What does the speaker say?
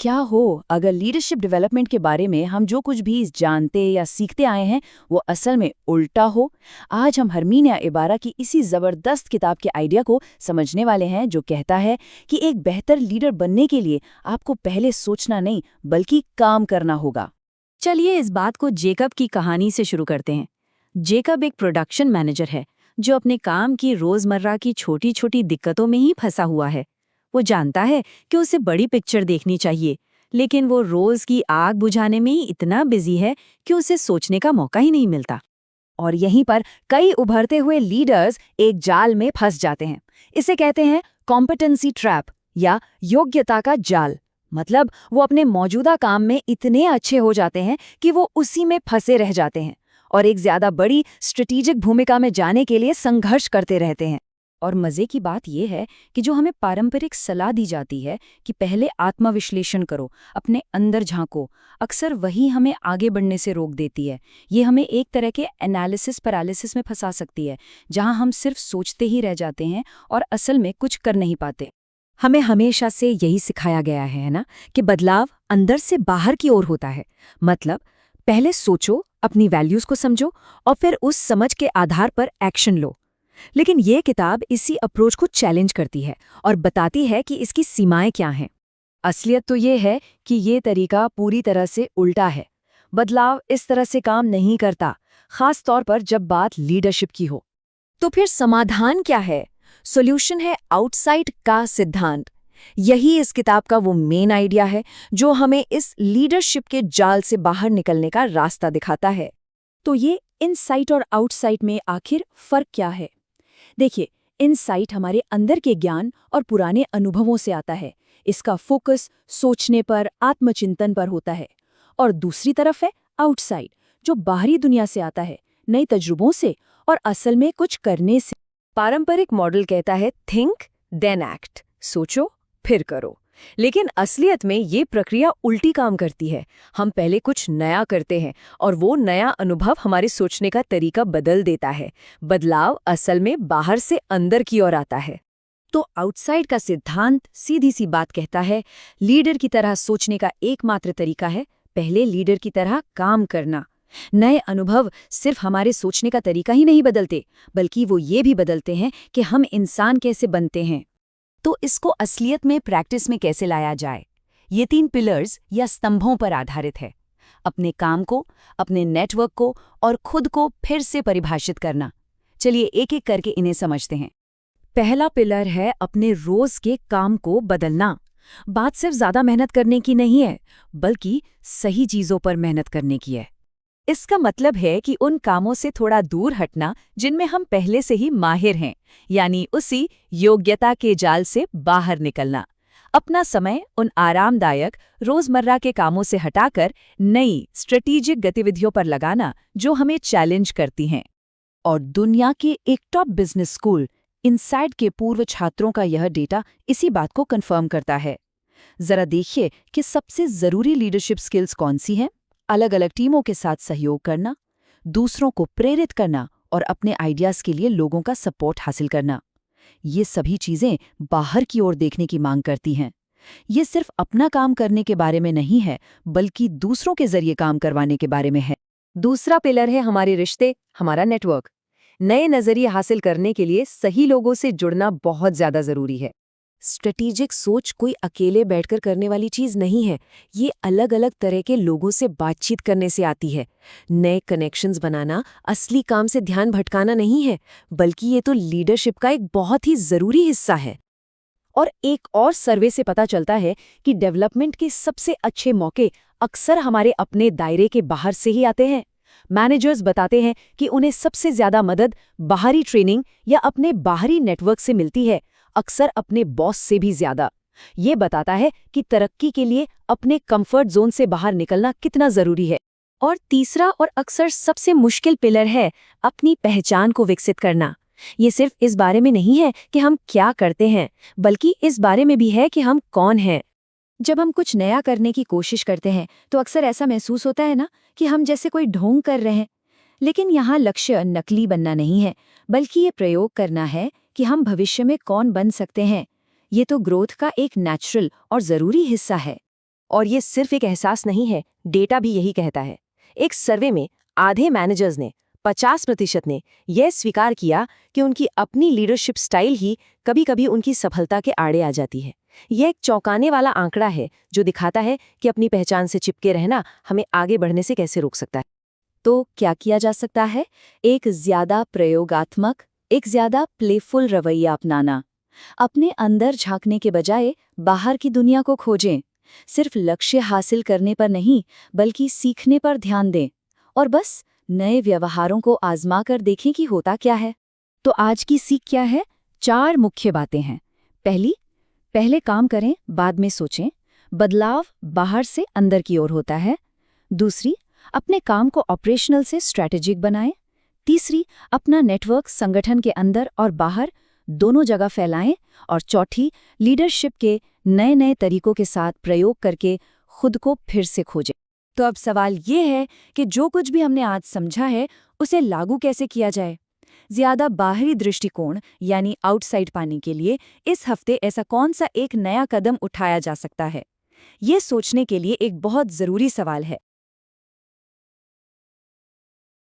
क्या हो अगर लीडरशिप डेवलपमेंट के बारे में हम जो कुछ भी जानते या सीखते आए हैं वो असल में उल्टा हो। आज हम हरमीनिया इबारा की इसी जबरदस्त किताब के आइडिया को समझने वाले हैं जो कहता है कि एक बेहतर लीडर बनने के लिए आपको पहले सोचना नहीं बल्कि काम करना होगा। चलिए इस बात को जेकब की कहानी से शुरू करते हैं। जेकब एक प्रोडक्शन मैनेजर है जो अपने काम की रोजमर्रा की छोटी छोटी दिक्कतों में ही फंसा हुआ है। वो जानता है कि उसे बड़ी पिक्चर देखनी चाहिए, लेकिन वो रोज की आग बुझाने में ही इतना बिजी है कि उसे सोचने का मौका ही नहीं मिलता। और यहीं पर कई उभरते हुए लीडर्स एक जाल में फंस जाते हैं। इसे कहते हैं कॉम्पिटेंसी ट्रैप या योग्यता का जाल। मतलब वो अपने मौजूदा काम में इतने अच्छे हो जाते हैं कि वो उसी में फंसे रह जाते हैं और एक ज्यादा बड़ी स्ट्रेटेजिक भूमिका में जाने के लिए संघर्ष करते रहते हैं। और मजे की बात यह है कि जो हमें पारंपरिक सलाह दी जाती है कि पहले आत्मविश्लेषण करो, अपने अंदर झांको, अक्सर वही हमें आगे बढ़ने से रोक देती है। ये हमें एक तरह के एनालिसिस पैरालिसिस में फंसा सकती है, जहां हम सिर्फ सोचते ही रह जाते हैं और असल में कुछ कर नहीं पाते। हमें हमेशा से यही सिखाया गया है ना, कि बदलाव अंदर से बाहर की ओर होता है। मतलब पहले सोचो, अपनी वैल्यूज को समझो और फिर उस समझ के आधार पर एक्शन लो। लेकिन ये किताब इसी अप्रोच को चैलेंज करती है और बताती है कि इसकी सीमाएं क्या हैं। असलियत तो ये है कि ये तरीका पूरी तरह से उल्टा है। बदलाव इस तरह से काम नहीं करता, खास तौर पर जब बात लीडरशिप की हो। तो फिर समाधान क्या है? सॉल्यूशन है आउटसाइड का सिद्धांत। यही इस किताब का वो मेन आइडिया है जो हमें इस लीडरशिप के जाल से बाहर निकलने का रास्ता दिखाता है। तो ये इनसाइट और आउटसाइड में आखिर फर्क क्या है? देखिए, इनसाइट हमारे अंदर के ज्ञान और पुराने अनुभवों से आता है। इसका फोकस सोचने पर, आत्मचिंतन पर होता है। और दूसरी तरफ है आउटसाइड, जो बाहरी दुनिया से आता है, नए तजुर्बों से और असल में कुछ करने से। पारंपरिक मॉडल कहता है थिंक देन एक्ट, सोचो फिर करो। लेकिन असलियत में ये प्रक्रिया उल्टी काम करती है। हम पहले कुछ नया करते हैं और वो नया अनुभव हमारे सोचने का तरीका बदल देता है। बदलाव असल में बाहर से अंदर की ओर आता है। तो आउटसाइड का सिद्धांत सीधी सी बात कहता है, लीडर की तरह सोचने का एकमात्र तरीका है पहले लीडर की तरह काम करना। नए अनुभव सिर्फ हमारे सोचने का तरीका ही नहीं बदलते, बल्कि वो ये भी बदलते हैं कि हम इंसान कैसे बनते हैं। तो इसको असलियत में प्रैक्टिस में कैसे लाया जाए? ये 3 पिलर्स या स्तंभों पर आधारित है। अपने काम को, अपने नेटवर्क को और खुद को फिर से परिभाषित करना। चलिए एक एक करके इन्हें समझते हैं। पहला पिलर है अपने रोज के काम को बदलना। बात सिर्फ ज्यादा मेहनत करने की नहीं है, बल्कि सही चीजों पर मेहनत करने की है। इसका मतलब है कि उन कामों से थोड़ा दूर हटना जिनमें हम पहले से ही माहिर हैं, यानी उसी योग्यता के जाल से बाहर निकलना। अपना समय उन आरामदायक रोजमर्रा के कामों से हटाकर नई स्ट्रेटेजिक गतिविधियों पर लगाना जो हमें चैलेंज करती हैं। और दुनिया के एक टॉप बिजनेस स्कूल इनसाइड के पूर्व छात्रों का यह डेटा इसी बात को कंफर्म करता है। जरा देखिए कि सबसे जरूरी लीडरशिप स्किल्स कौन सी हैं। अलग अलग टीमों के साथ सहयोग करना, दूसरों को प्रेरित करना और अपने आइडियाज के लिए लोगों का सपोर्ट हासिल करना। ये सभी चीजें बाहर की ओर देखने की मांग करती हैं। ये सिर्फ अपना काम करने के बारे में नहीं है, बल्कि दूसरों के जरिए काम करवाने के बारे में है। दूसरा पिलर है हमारे रिश्ते, हमारा नेटवर्क। नए नजरिए हासिल करने के लिए सही लोगों से जुड़ना बहुत ज्यादा जरूरी है। स्ट्रेटेजिक सोच कोई अकेले बैठकर करने वाली चीज नहीं है। ये अलग अलग तरह के लोगों से बातचीत करने से आती है। नए कनेक्शंस बनाना असली काम से ध्यान भटकाना नहीं है, बल्कि ये तो लीडरशिप का एक बहुत ही जरूरी हिस्सा है। और एक और सर्वे से पता चलता है कि डेवलपमेंट के सबसे अच्छे मौके अक्सर हमारे अपने दायरे के बाहर से ही आते हैं। मैनेजर्स बताते हैं कि उन्हें सबसे ज्यादा मदद बाहरी ट्रेनिंग या अपने बाहरी नेटवर्क से मिलती है, अक्सर अपने बॉस से भी ज्यादा। ये बताता है कि तरक्की के लिए अपने कंफर्ट जोन से बाहर निकलना कितना जरूरी है। और तीसरा और अक्सर सबसे मुश्किल पिलर है अपनी पहचान को विकसित करना। ये सिर्फ इस बारे में नहीं है कि हम क्या करते हैं, बल्कि इस बारे में भी है कि हम कौन हैं। जब हम कुछ नया करने की कोशिश करते हैं तो अक्सर ऐसा महसूस होता है ना कि हम जैसे कोई ढोंग कर रहे हैं। लेकिन यहाँ लक्ष्य नकली बनना नहीं है, बल्कि ये प्रयोग करना है कि हम भविष्य में कौन बन सकते हैं। ये तो ग्रोथ का एक नेचुरल और जरूरी हिस्सा है। और ये सिर्फ एक एहसास नहीं है, डेटा भी यही कहता है। एक सर्वे में आधे मैनेजर्स ने 50% ने यह स्वीकार किया कि उनकी अपनी लीडरशिप स्टाइल ही कभी-कभी उनकी सफलता के आड़े आ जाती है। यह एक चौंकाने वाला आंकड़ा है जो दिखाता है कि अपनी पहचान से चिपके रहना हमें आगे बढ़ने से कैसे रोक सकता है। तो क्या किया जा सकता है? एक ज्यादा प्रयोगात्मक, एक ज्यादा प्लेफुल रवैया अपनाना। अपने अंदर झांकने के बजाय बाहर की दुनिया को खोजें। सिर्फ लक्ष्य हासिल करने पर नहीं, बल्कि सीखने पर ध्यान दें। और बस नए व्यवहारों को आजमा कर देखें कि होता क्या है। तो आज की सीख क्या है? 4 मुख्य बातें हैं। पहले काम करें, बाद में सोचें। बदलाव बाहर से अंदर की ओर होता है। दूसरी, अपने काम को ऑपरेशनल से स्ट्रैटेजिक बनाएं। तीसरी, अपना नेटवर्क संगठन के अंदर और बाहर दोनों जगह फैलाएं। और चौथी, लीडरशिप के नए नए तरीकों के साथ प्रयोग करके खुद को फिर से खोजें। तो अब सवाल ये है कि जो कुछ भी हमने आज समझा है उसे लागू कैसे किया जाए। ज्यादा बाहरी दृष्टिकोण यानी आउटसाइड पाने के लिए इस हफ्ते ऐसा कौन सा एक नया कदम उठाया जा सकता है, ये सोचने के लिए एक बहुत जरूरी सवाल है।